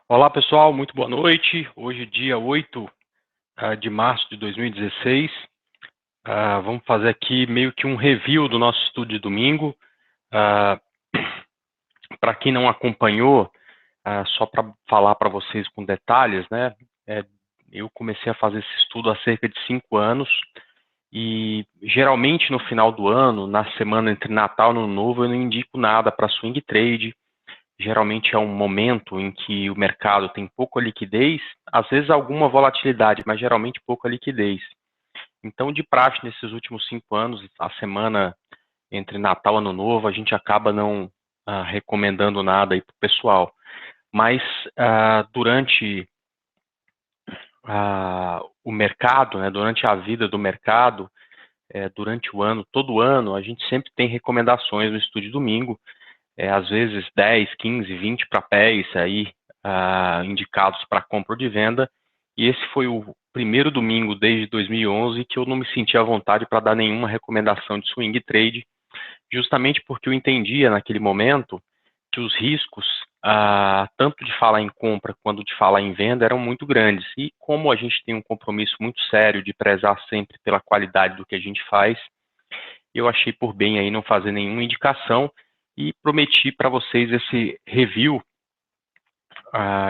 Olá pessoal, muito boa noite. Hoje, dia 8 de março de 2016. Vamos fazer aqui meio que um review do nosso estudo de domingo. Para quem não acompanhou, só para falar para vocês com detalhes, né? Eu comecei a fazer esse estudo há cerca de 5 anos e geralmente no final do ano, na semana entre Natal e Ano Novo, eu não indico nada para swing trade. Geralmente é um momento em que o mercado tem pouca liquidez, às vezes alguma volatilidade, mas geralmente pouca liquidez. Então, de praxe, nesses últimos 5 anos, a semana entre Natal e Ano Novo, a gente acaba não recomendando nada aí para o pessoal. Mas durante o mercado, né, durante a vida do mercado, durante o ano, todo ano, a gente sempre tem recomendações no Estude Domingo, às vezes 10, 15, 20 papéis aí indicados para compra ou de venda, e esse foi o primeiro domingo desde 2011 que eu não me senti à vontade para dar nenhuma recomendação de swing trade, justamente porque eu entendia naquele momento que os riscos, tanto de falar em compra quanto de falar em venda, eram muito grandes. E como a gente tem um compromisso muito sério de prezar sempre pela qualidade do que a gente faz, eu achei por bem aí não fazer nenhuma indicação e prometi para vocês esse review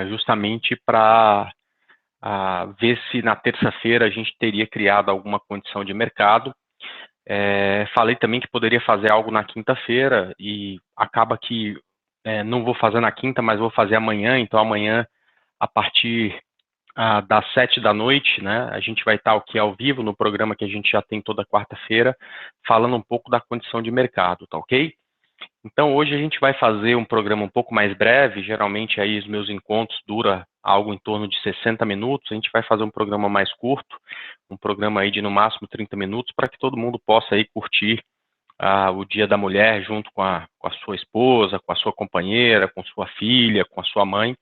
justamente para ver se na terça-feira a gente teria criado alguma condição de mercado. Falei também que poderia fazer algo na quinta-feira e acaba que não vou fazer na quinta, mas vou fazer amanhã. Então amanhã, a partir das 7 da noite, né, a gente vai estar aqui ao vivo no programa que a gente já tem toda quarta-feira, falando um pouco da condição de mercado, tá ok? Então, hoje a gente vai fazer um programa um pouco mais breve, geralmente aí os meus encontros duram algo em torno de 60 minutos, a gente vai fazer um programa mais curto, um programa aí de no máximo 30 minutos, para que todo mundo possa aí curtir o Dia da Mulher junto com a sua esposa, com a sua companheira, com sua filha, com a sua mãe,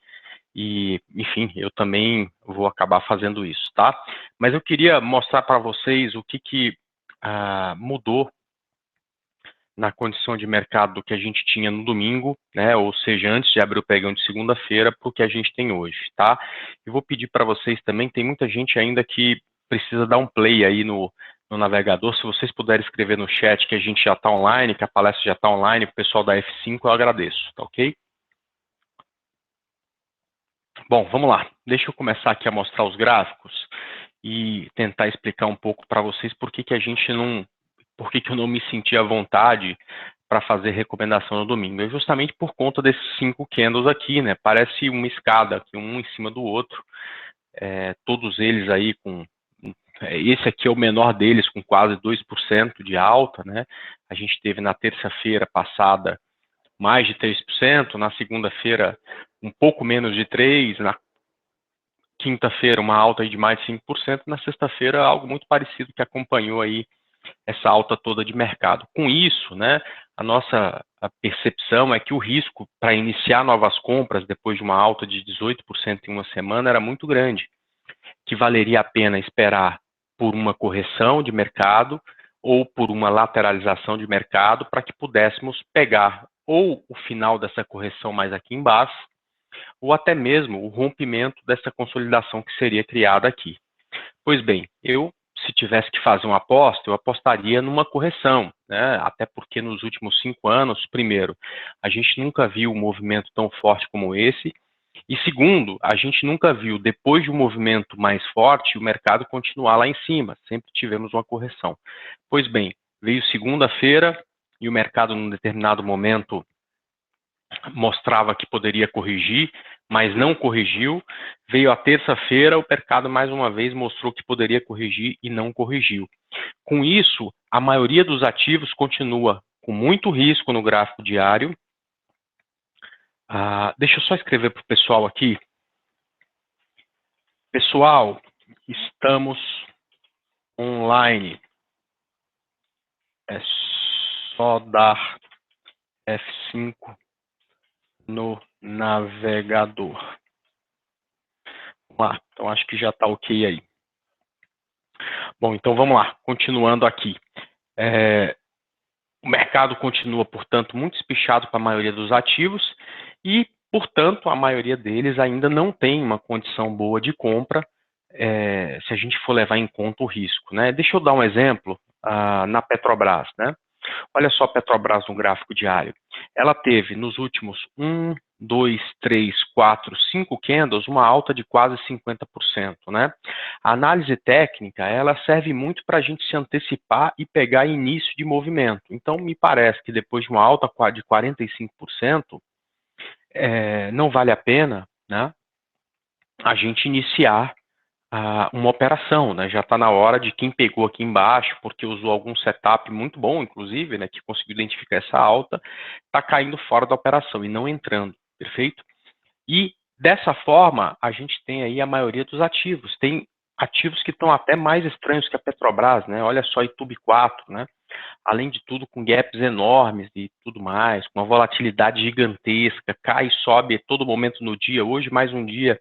e, enfim, eu também vou acabar fazendo isso, tá? Mas eu queria mostrar para vocês o que mudou na condição de mercado do que a gente tinha no domingo, né, ou seja, antes de abrir o pregão de segunda-feira, para o que a gente tem hoje, tá? Eu vou pedir para vocês também, tem muita gente ainda que precisa dar um play aí no navegador, se vocês puderem escrever no chat que a gente já está online, que a palestra já está online, o pessoal da F5, eu agradeço, tá ok? Bom, vamos lá, deixa eu começar aqui a mostrar os gráficos e tentar explicar um pouco para vocês por que a gente não, por que eu não me senti à vontade para fazer recomendação no domingo. É justamente por conta desses 5 candles aqui, né? Parece uma escada aqui, um em cima do outro, todos eles aí com, esse aqui é o menor deles, com quase 2% de alta, né? A gente teve na terça-feira passada mais de 3%, na segunda-feira um pouco menos de 3%, na quinta-feira uma alta de mais de 5%, na sexta-feira algo muito parecido que acompanhou aí essa alta toda de mercado. Com isso, né, a nossa percepção é que o risco para iniciar novas compras depois de uma alta de 18% em uma semana era muito grande, que valeria a pena esperar por uma correção de mercado ou por uma lateralização de mercado para que pudéssemos pegar ou o final dessa correção mais aqui embaixo, ou até mesmo o rompimento dessa consolidação que seria criada aqui. Pois bem, se tivesse que fazer uma aposta, eu apostaria numa correção, né? Até porque nos últimos 5 anos, primeiro, a gente nunca viu um movimento tão forte como esse, e segundo, a gente nunca viu, depois de um movimento mais forte, o mercado continuar lá em cima, sempre tivemos uma correção. Pois bem, veio segunda-feira e o mercado, num determinado momento, mostrava que poderia corrigir, mas não corrigiu. Veio a terça-feira, o mercado mais uma vez mostrou que poderia corrigir e não corrigiu. Com isso, a maioria dos ativos continua com muito risco no gráfico diário. Deixa eu só escrever para o pessoal aqui. Pessoal, estamos online. É só dar F5 no navegador. Vamos lá, então acho que já está ok aí. Bom, então vamos lá, continuando aqui. O mercado continua, portanto, muito espichado para a maioria dos ativos e Portanto, a maioria deles ainda não tem uma condição boa de compra, se a gente for levar em conta o risco, né? Deixa eu dar um exemplo na Petrobras, né? Olha só a Petrobras no gráfico diário. Ela teve nos últimos 2, 3, 4, 5 candles uma alta de quase 50%, né? A análise técnica, ela serve muito para a gente se antecipar e pegar início de movimento. Então, me parece que depois de uma alta de 45%, não vale a pena, né, a gente iniciar uma operação, né? Já está na hora de quem pegou aqui embaixo, porque usou algum setup muito bom, inclusive, né, que conseguiu identificar essa alta, está caindo fora da operação e não entrando, perfeito? E dessa forma, a gente tem aí a maioria dos ativos. Tem ativos que estão até mais estranhos que a Petrobras, né? Olha só, Itube 4, né? Além de tudo, com gaps enormes e tudo mais, com uma volatilidade gigantesca, cai e sobe a todo momento no dia. Hoje, mais um dia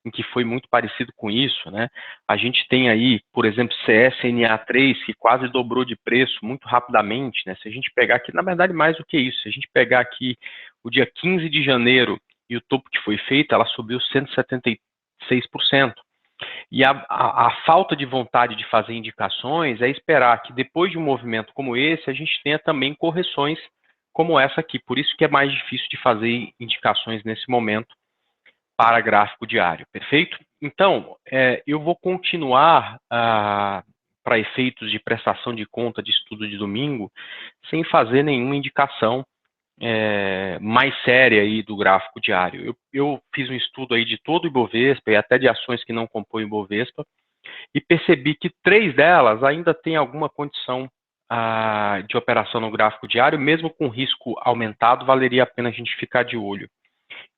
em que foi muito parecido com isso, né? A gente tem aí, por exemplo, CSNA3, que quase dobrou de preço muito rapidamente, né? Se a gente pegar aqui, na verdade, mais do que isso, se a gente pegar aqui o dia 15 de janeiro e o topo que foi feito, ela subiu 176%. E a falta de vontade de fazer indicações é esperar que depois de um movimento como esse, a gente tenha também correções como essa aqui. Por isso que é mais difícil de fazer indicações nesse momento para gráfico diário, perfeito? Então, eu vou continuar para efeitos de prestação de conta de estudo de domingo, sem fazer nenhuma indicação mais séria aí do gráfico diário. Eu fiz um estudo aí de todo o Ibovespa e até de ações que não compõem o Ibovespa e percebi que 3 delas ainda têm alguma condição de operação no gráfico diário, mesmo com risco aumentado, valeria a pena a gente ficar de olho.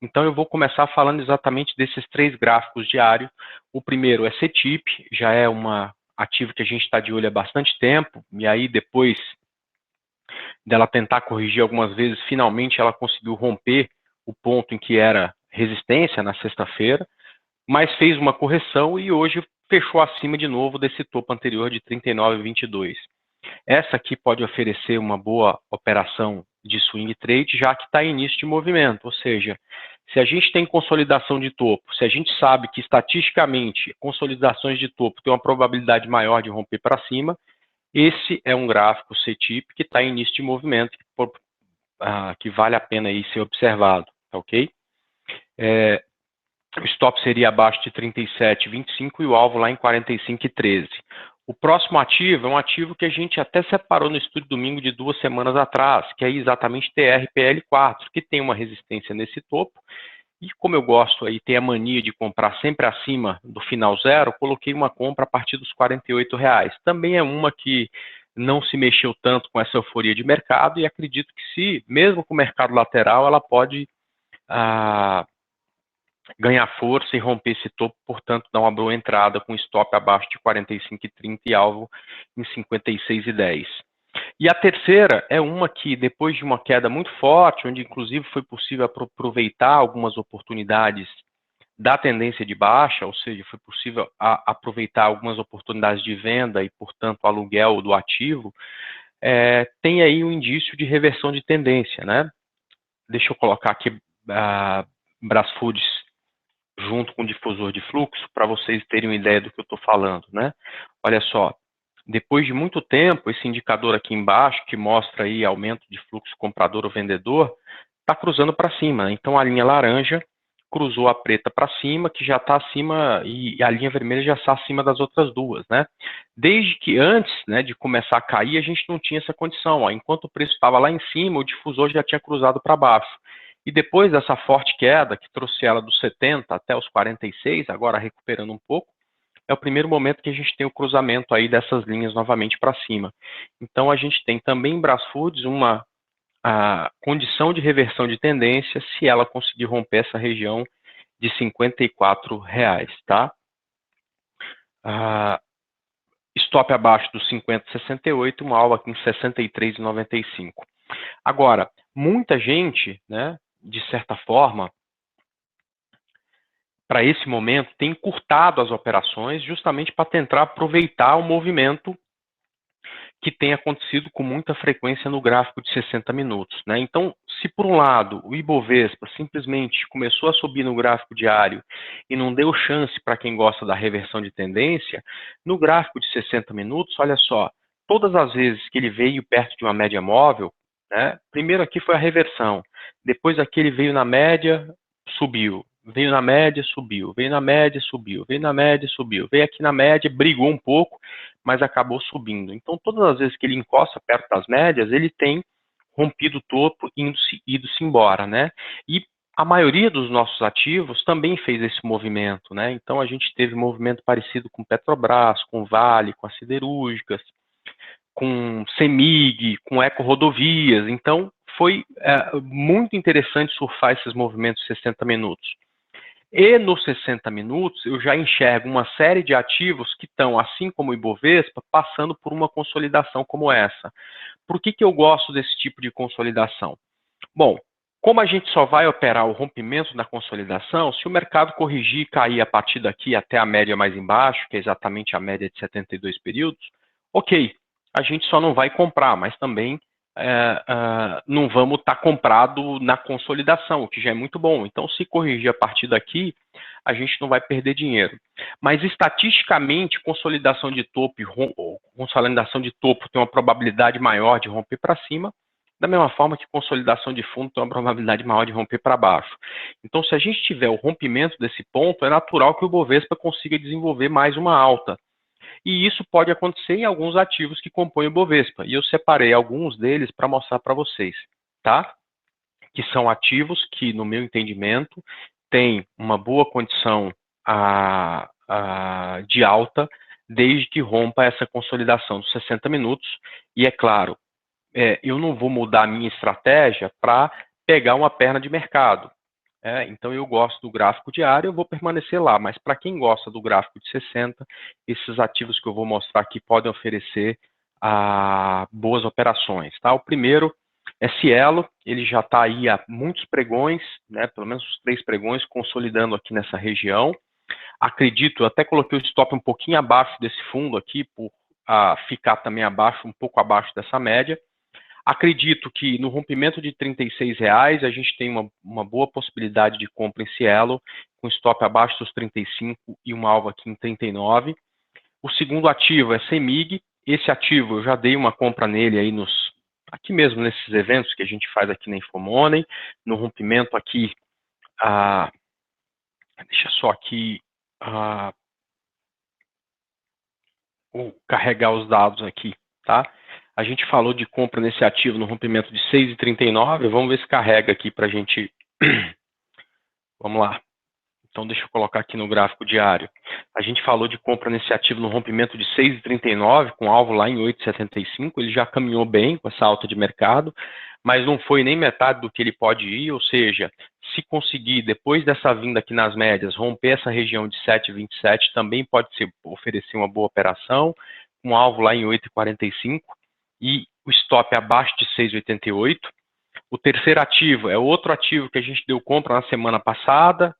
Então eu vou começar falando exatamente desses 3 gráficos diários. O primeiro é CETIP, já é uma ativo que a gente está de olho há bastante tempo, e aí depois dela tentar corrigir algumas vezes, finalmente ela conseguiu romper o ponto em que era resistência na sexta-feira, mas fez uma correção e hoje fechou acima de novo desse topo anterior de 39,22. Essa aqui pode oferecer uma boa operação de swing trade, já que está em início de movimento, ou seja, se a gente tem consolidação de topo, se a gente sabe que estatisticamente consolidações de topo têm uma probabilidade maior de romper para cima, esse é um gráfico CTIP que está em início de movimento, que vale a pena aí ser observado, tá ok? O stop seria abaixo de 37,25 e o alvo lá em 45,13. O próximo ativo é um ativo que a gente até separou no estudo domingo de 2 semanas atrás, que é exatamente TRPL4, que tem uma resistência nesse topo. E como eu gosto aí, tem a mania de comprar sempre acima do final zero, coloquei uma compra a partir dos R$ 48. Também é uma que não se mexeu tanto com essa euforia de mercado e acredito que se, mesmo com o mercado lateral, ela pode ganhar força e romper esse topo, portanto, dar uma boa entrada com stop abaixo de 45,30 e alvo em 56,10. E a terceira é uma que, depois de uma queda muito forte, onde inclusive foi possível aproveitar algumas oportunidades da tendência de baixa, ou seja, foi possível aproveitar algumas oportunidades de venda e, portanto, aluguel do ativo, tem aí um indício de reversão de tendência, né? Deixa eu colocar aqui Brasfoods junto com o difusor de fluxo, para vocês terem uma ideia do que eu estou falando, né? Olha só, depois de muito tempo, esse indicador aqui embaixo, que mostra aí aumento de fluxo comprador ou vendedor, está cruzando para cima. Então, a linha laranja cruzou a preta para cima, que já está acima, e a linha vermelha já está acima das outras duas, né? Desde que antes, né, de começar a cair, a gente não tinha essa condição. Ó. Enquanto o preço estava lá em cima, o difusor já tinha cruzado para baixo. E depois dessa forte queda, que trouxe ela dos 70 até os 46, agora recuperando um pouco, é o primeiro momento que a gente tem o cruzamento aí dessas linhas novamente para cima. Então, a gente tem também em Brasfoods uma condição de reversão de tendência se ela conseguir romper essa região de R$ 54, tá? Stop abaixo dos 50,68, uma alva aqui em 63,95. Agora, muita gente, né, de certa forma, para esse momento, tem encurtado as operações justamente para tentar aproveitar o movimento que tem acontecido com muita frequência no gráfico de 60 minutos, né? Então, se por um lado o Ibovespa simplesmente começou a subir no gráfico diário e não deu chance para quem gosta da reversão de tendência, no gráfico de 60 minutos, olha só, todas as vezes que ele veio perto de uma média móvel, né? Primeiro aqui foi a reversão, depois aqui ele veio na média, subiu, veio na média, subiu, veio na média, subiu, veio na média, subiu, veio aqui na média, brigou um pouco, mas acabou subindo. Então, todas as vezes que ele encosta perto das médias, ele tem rompido o topo e ido-se embora, né? E a maioria dos nossos ativos também fez esse movimento, né? Então, a gente teve movimento parecido com Petrobras, com Vale, com as siderúrgicas, com CEMIG, com Eco-Rodovias. Então, foi muito interessante surfar esses movimentos de 60 minutos. E nos 60 minutos, eu já enxergo uma série de ativos que estão, assim como o Ibovespa, passando por uma consolidação como essa. Por que eu gosto desse tipo de consolidação? Bom, como a gente só vai operar o rompimento da consolidação, se o mercado corrigir e cair a partir daqui até a média mais embaixo, que é exatamente a média de 72 períodos, ok, a gente só não vai comprar, mas também não vamos estar comprado na consolidação, o que já é muito bom. Então, se corrigir a partir daqui, a gente não vai perder dinheiro. Mas, estatisticamente, consolidação de topo tem uma probabilidade maior de romper para cima, da mesma forma que consolidação de fundo tem uma probabilidade maior de romper para baixo. Então, se a gente tiver o rompimento desse ponto, é natural que o Bovespa consiga desenvolver mais uma alta. E isso pode acontecer em alguns ativos que compõem o Bovespa. E eu separei alguns deles para mostrar para vocês, tá? Que são ativos que, no meu entendimento, têm uma boa condição de alta, desde que rompa essa consolidação dos 60 minutos. E é claro, eu não vou mudar a minha estratégia para pegar uma perna de mercado. Então, eu gosto do gráfico diário, eu vou permanecer lá, mas para quem gosta do gráfico de 60, esses ativos que eu vou mostrar aqui podem oferecer boas operações. Tá? O primeiro é Cielo, ele já está aí há muitos pregões, né, pelo menos os 3 pregões, consolidando aqui nessa região. Acredito, até coloquei o stop um pouquinho abaixo desse fundo aqui, por ficar também abaixo, um pouco abaixo dessa média. Acredito que no rompimento de R$ 36,00 a gente tem uma boa possibilidade de compra em Cielo, com stop abaixo dos 35 e uma alvo aqui em 39. O segundo ativo é CEMIG. Esse ativo eu já dei uma compra nele aí aqui mesmo nesses eventos que a gente faz aqui na Infomoney, no rompimento aqui, deixa só aqui carregar os dados aqui, tá? A gente falou de compra nesse ativo no rompimento de 6,39. Vamos ver se carrega aqui para a gente. Vamos lá. Então, deixa eu colocar aqui no gráfico diário. A gente falou de compra nesse ativo no rompimento de 6,39, com alvo lá em 8,75. Ele já caminhou bem com essa alta de mercado, mas não foi nem metade do que ele pode ir. Ou seja, se conseguir, depois dessa vinda aqui nas médias, romper essa região de 7,27, também pode oferecer uma boa operação, com alvo lá em 8,45 e o stop abaixo de 6,88. O terceiro ativo é outro ativo que a gente deu compra na semana passada,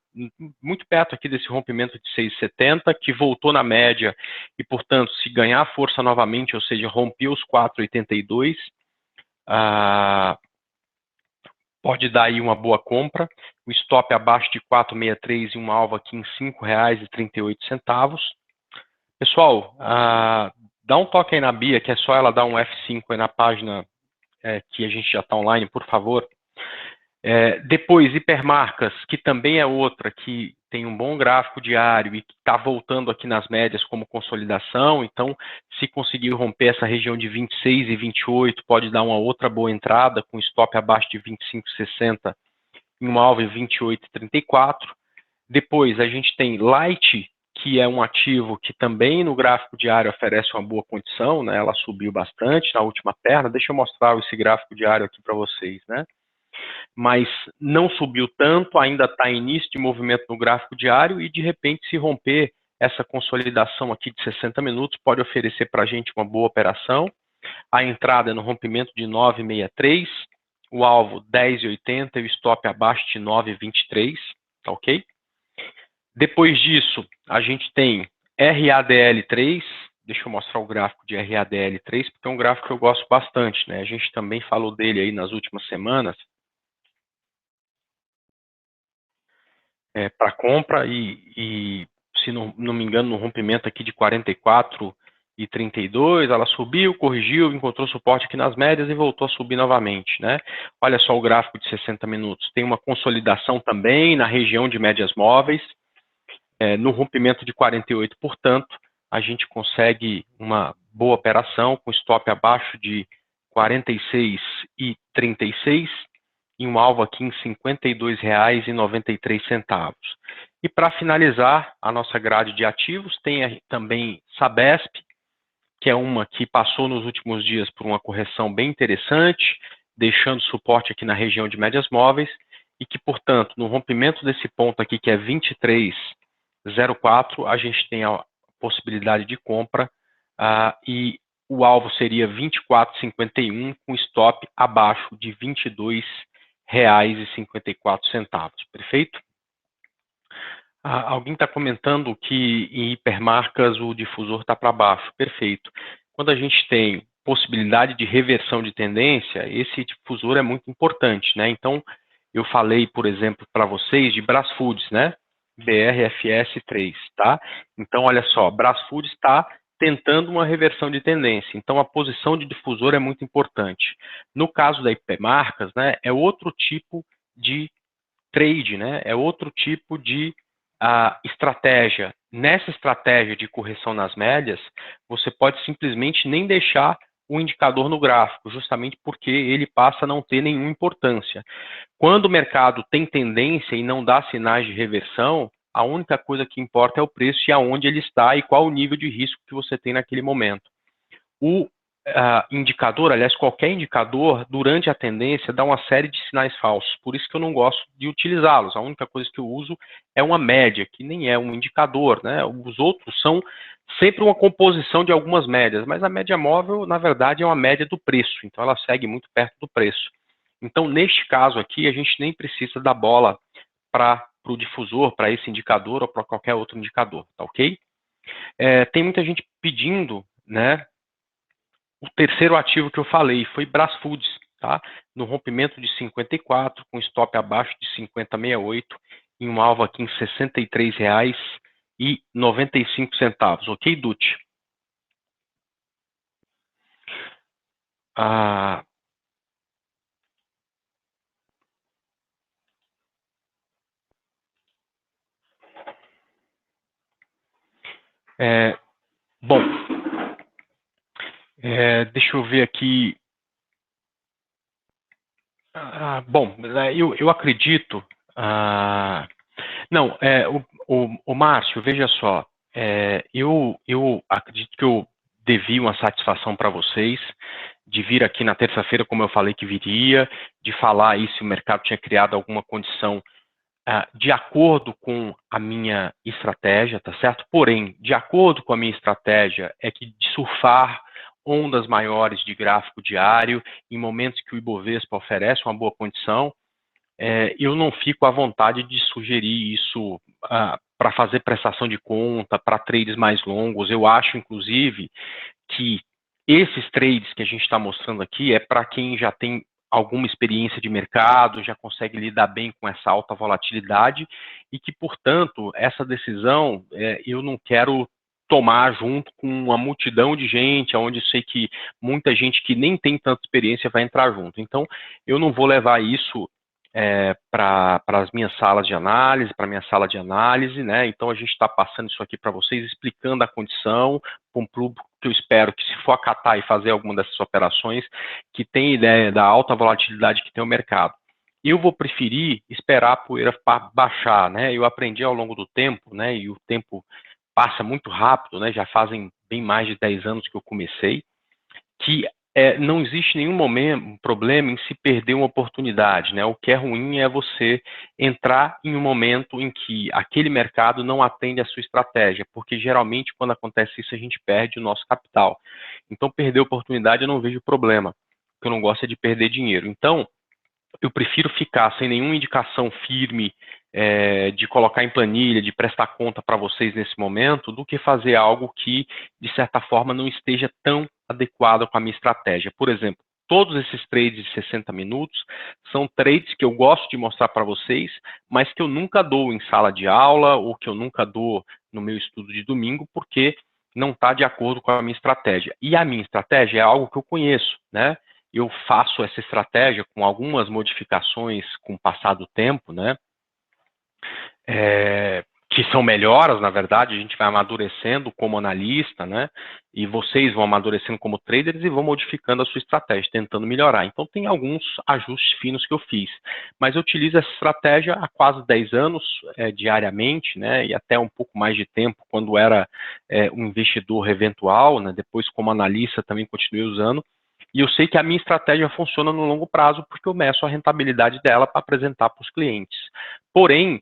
muito perto aqui desse rompimento de 6,70, que voltou na média e, portanto, se ganhar força novamente, ou seja, rompeu os 4,82, pode dar aí uma boa compra. O stop abaixo de 4,63 e um alvo aqui em R$ 5,38. Pessoal, dá um toque aí na Bia, que é só ela dar um F5 aí na página que a gente já está online, por favor. Depois, hipermarcas, que também é outra que tem um bom gráfico diário e que está voltando aqui nas médias como consolidação. Então, se conseguir romper essa região de 26 e 28, pode dar uma outra boa entrada com stop abaixo de 25,60 e um alvo em 28,34. Depois, a gente tem Light, que é um ativo que também no gráfico diário oferece uma boa condição, né? Ela subiu bastante na última perna. Deixa eu mostrar esse gráfico diário aqui para vocês, né? Mas não subiu tanto, ainda está em início de movimento no gráfico diário e, de repente, se romper essa consolidação aqui de 60 minutos, pode oferecer para a gente uma boa operação. A entrada é no rompimento de 9,63, o alvo 10,80 e o stop abaixo de 9,23, tá ok? Depois disso, a gente tem RADL3, deixa eu mostrar o gráfico de RADL3, porque é um gráfico que eu gosto bastante, né? A gente também falou dele aí nas últimas semanas, para compra e, se não me engano, no rompimento aqui de 44,32, ela subiu, corrigiu, encontrou suporte aqui nas médias e voltou a subir novamente, né? Olha só o gráfico de 60 minutos, tem uma consolidação também na região de médias móveis, no rompimento de 48, portanto, a gente consegue uma boa operação com stop abaixo de 46,36 e um alvo aqui em R$ 52,93. E para finalizar a nossa grade de ativos, tem também Sabesp, que é uma que passou nos últimos dias por uma correção bem interessante, deixando suporte aqui na região de médias móveis, e que, portanto, no rompimento desse ponto aqui, que é 23,04, a gente tem a possibilidade de compra, e o alvo seria 24,51, com stop abaixo de R$ 22,54. Perfeito? Alguém está comentando que em hipermarcas o difusor está para baixo. Perfeito. Quando a gente tem possibilidade de reversão de tendência, esse difusor é muito importante, né? Então, eu falei, por exemplo, para vocês de Brasfoods, né? BRFS3, tá? Então, olha só, Brasfoods está tentando uma reversão de tendência. Então, a posição de difusor é muito importante. No caso da hipermarcas, né, é outro tipo de trade, né? É outro tipo de estratégia. Nessa estratégia de correção nas médias, você pode simplesmente nem deixar o indicador no gráfico, justamente porque ele passa a não ter nenhuma importância. Quando o mercado tem tendência e não dá sinais de reversão, a única coisa que importa é o preço e aonde ele está e qual o nível de risco que você tem naquele momento. O indicador, aliás, qualquer indicador, durante a tendência, dá uma série de sinais falsos. Por isso que eu não gosto de utilizá-los. A única coisa que eu uso é uma média, que nem é um indicador, né? Os outros são sempre uma composição de algumas médias, mas a média móvel, na verdade, é uma média do preço. Então, ela segue muito perto do preço. Então, neste caso aqui, a gente nem precisa da bola para o difusor, para esse indicador ou para qualquer outro indicador, tá ok? Tem muita gente pedindo, né? O terceiro ativo que eu falei foi Brasfoods, tá? No rompimento de 54, com stop abaixo de 50,68 e um alvo aqui em R$ 63,95, ok, Dutti? Ah, bom, deixa eu ver aqui. Bom, eu acredito. Não, o Márcio, veja só, eu acredito que eu devi uma satisfação para vocês de vir aqui na terça-feira, como eu falei que viria, de falar aí se o mercado tinha criado alguma condição de acordo com a minha estratégia, tá certo? Porém, de acordo com a minha estratégia, é que de surfar ondas maiores de gráfico diário, em momentos que o Ibovespa oferece uma boa condição, eu não fico à vontade de sugerir isso para fazer prestação de conta, para trades mais longos. Eu acho, inclusive, que esses trades que a gente está mostrando aqui é para quem já tem alguma experiência de mercado, já consegue lidar bem com essa alta volatilidade e que, portanto, essa decisão eu não quero tomar junto com uma multidão de gente, onde eu sei que muita gente que nem tem tanta experiência vai entrar junto. Então, eu não vou levar isso para as minhas salas de análise, para a minha sala de análise, né? Então a gente está passando isso aqui para vocês, explicando a condição, para um público que eu espero que, se for acatar e fazer alguma dessas operações, que tenha ideia da alta volatilidade que tem o mercado. Eu vou preferir esperar a poeira baixar, né? Eu aprendi ao longo do tempo, né? E o tempo passa muito rápido, né? Já fazem bem mais de 10 anos que eu comecei, que não existe nenhum problema em se perder uma oportunidade, né? O que é ruim é você entrar em um momento em que aquele mercado não atende à sua estratégia, porque geralmente quando acontece isso a gente perde o nosso capital. Então perder a oportunidade eu não vejo problema, o que eu não gosto é de perder dinheiro. Então eu prefiro ficar sem nenhuma indicação firme de colocar em planilha, de prestar conta para vocês nesse momento, do que fazer algo que, de certa forma, não esteja tão adequado com a minha estratégia. Por exemplo, todos esses trades de 60 minutos são trades que eu gosto de mostrar para vocês, mas que eu nunca dou em sala de aula ou que eu nunca dou no meu estudo de domingo, porque não está de acordo com a minha estratégia. E a minha estratégia é algo que eu conheço, né? Eu faço essa estratégia com algumas modificações com o passar do tempo, né? Que são melhoras, na verdade, a gente vai amadurecendo como analista, né? E vocês vão amadurecendo como traders e vão modificando a sua estratégia, tentando melhorar. Então, tem alguns ajustes finos que eu fiz, mas eu utilizo essa estratégia há quase 10 anos, diariamente, né? E até um pouco mais de tempo, quando era um investidor eventual, né? Depois, como analista, também continuei usando. E eu sei que a minha estratégia funciona no longo prazo, porque eu meço a rentabilidade dela para apresentar para os clientes. Porém,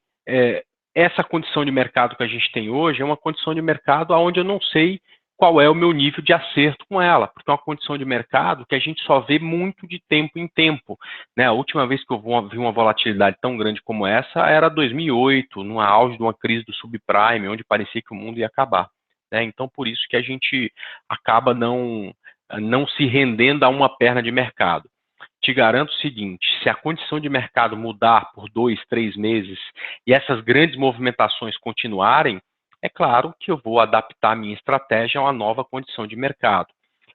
essa condição de mercado que a gente tem hoje é uma condição de mercado onde eu não sei qual é o meu nível de acerto com ela, porque é uma condição de mercado que a gente só vê muito de tempo em tempo, né? A última vez que eu vi uma volatilidade tão grande como essa era 2008, no auge de uma crise do subprime, onde parecia que o mundo ia acabar, né? Então, por isso que a gente acaba não se rendendo a uma perna de mercado. Te garanto o seguinte, se a condição de mercado mudar por 2, 3 meses e essas grandes movimentações continuarem, é claro que eu vou adaptar a minha estratégia a uma nova condição de mercado.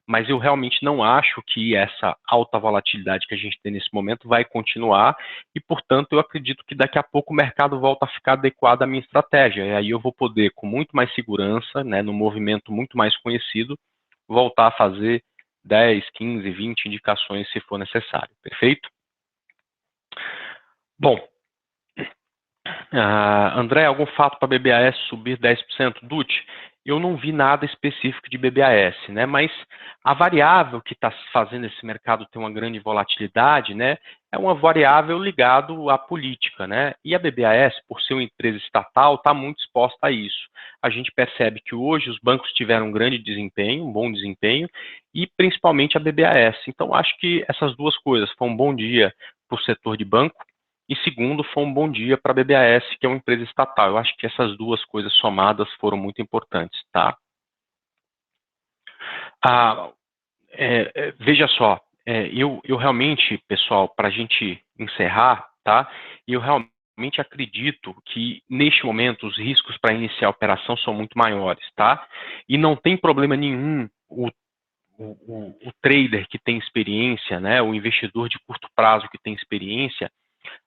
Mas eu realmente não acho que essa alta volatilidade que a gente tem nesse momento vai continuar e, portanto, eu acredito que daqui a pouco o mercado volta a ficar adequado à minha estratégia. E aí eu vou poder, com muito mais segurança, né, num movimento muito mais conhecido, voltar a fazer 10, 15, 20 indicações se for necessário. Perfeito? Bom, André, algum fato para BBAS subir 10%? Dute, eu não vi nada específico de BBAS, né? Mas a variável que está fazendo esse mercado ter uma grande volatilidade, né? É uma variável ligada à política, né? E a BBAS, por ser uma empresa estatal, está muito exposta a isso. A gente percebe que hoje os bancos tiveram um grande desempenho, um bom desempenho, e principalmente a BBAS. Então, acho que essas duas coisas, foi um bom dia para o setor de banco, e segundo, foi um bom dia para a BBAS, que é uma empresa estatal. Eu acho que essas duas coisas somadas foram muito importantes, tá? Ah, veja só, eu realmente, pessoal, para a gente encerrar, tá? Eu realmente acredito que, neste momento, os riscos para iniciar a operação são muito maiores, tá? E não tem problema nenhum o trader que tem experiência, né? O investidor de curto prazo que tem experiência,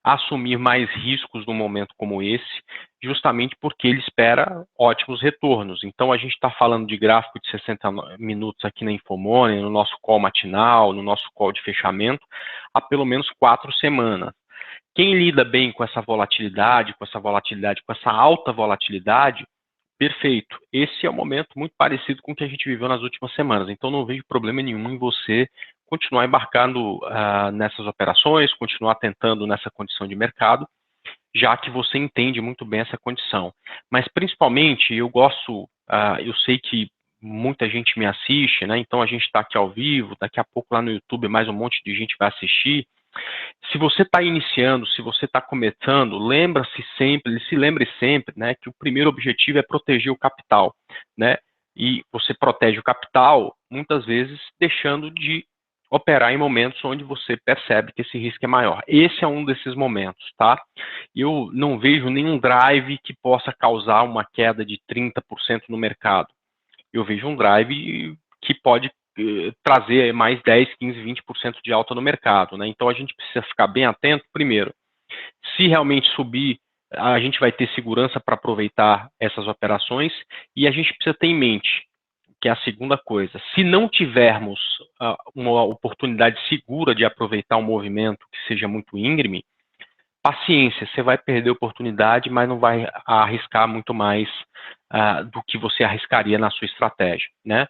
assumir mais riscos num momento como esse, justamente porque ele espera ótimos retornos. Então, a gente está falando de gráfico de 60 minutos aqui na Infomoney, no nosso call matinal, no nosso call de fechamento, há pelo menos 4 semanas. Quem lida bem com essa volatilidade, com essa alta volatilidade, perfeito. Esse é um momento muito parecido com o que a gente viveu nas últimas semanas. Então, não vejo problema nenhum em você continuar embarcando nessas operações, continuar tentando nessa condição de mercado, já que você entende muito bem essa condição. Mas, principalmente, eu sei que muita gente me assiste, né? Então, a gente está aqui ao vivo, daqui a pouco lá no YouTube mais um monte de gente vai assistir. Se você está iniciando, se você está começando, se lembre sempre, né, que o primeiro objetivo é proteger o capital, né? E você protege o capital, muitas vezes, deixando de operar em momentos onde você percebe que esse risco é maior. Esse é um desses momentos, tá? Eu não vejo nenhum drive que possa causar uma queda de 30% no mercado. Eu vejo um drive que pode trazer mais 10, 15, 20% de alta no mercado, né? Então a gente precisa ficar bem atento, primeiro, se realmente subir, a gente vai ter segurança para aproveitar essas operações e a gente precisa ter em mente, que é a segunda coisa, se não tivermos uma oportunidade segura de aproveitar um movimento que seja muito íngreme, paciência, você vai perder a oportunidade, mas não vai arriscar muito mais do que você arriscaria na sua estratégia, né?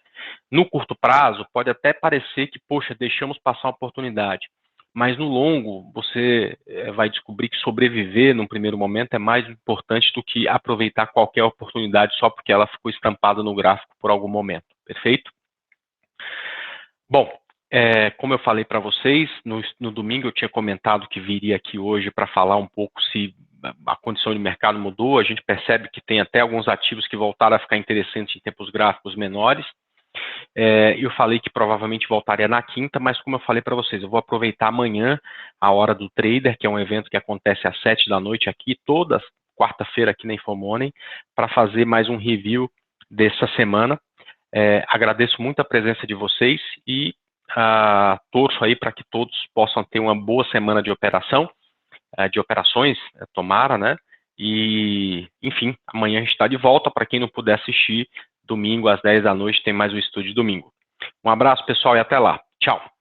No curto prazo, pode até parecer que, poxa, deixamos passar a oportunidade, mas no longo, você vai descobrir que sobreviver num primeiro momento é mais importante do que aproveitar qualquer oportunidade só porque ela ficou estampada no gráfico por algum momento, perfeito? Bom, como eu falei para vocês, no domingo eu tinha comentado que viria aqui hoje para falar um pouco se a condição de mercado mudou, a gente percebe que tem até alguns ativos que voltaram a ficar interessantes em tempos gráficos menores. Eu falei que provavelmente voltaria na quinta, mas como eu falei para vocês, eu vou aproveitar amanhã a hora do trader, que é um evento que acontece às 7 da noite aqui, toda quarta-feira aqui na Infomoney, para fazer mais um review dessa semana. Agradeço muito a presença de vocês e torço aí para que todos possam ter uma boa semana de operação, de operações, tomara, né? E, enfim, amanhã a gente está de volta. Para quem não puder assistir, domingo às 10 da noite tem mais o Estúdio Domingo. Um abraço, pessoal, e até lá. Tchau.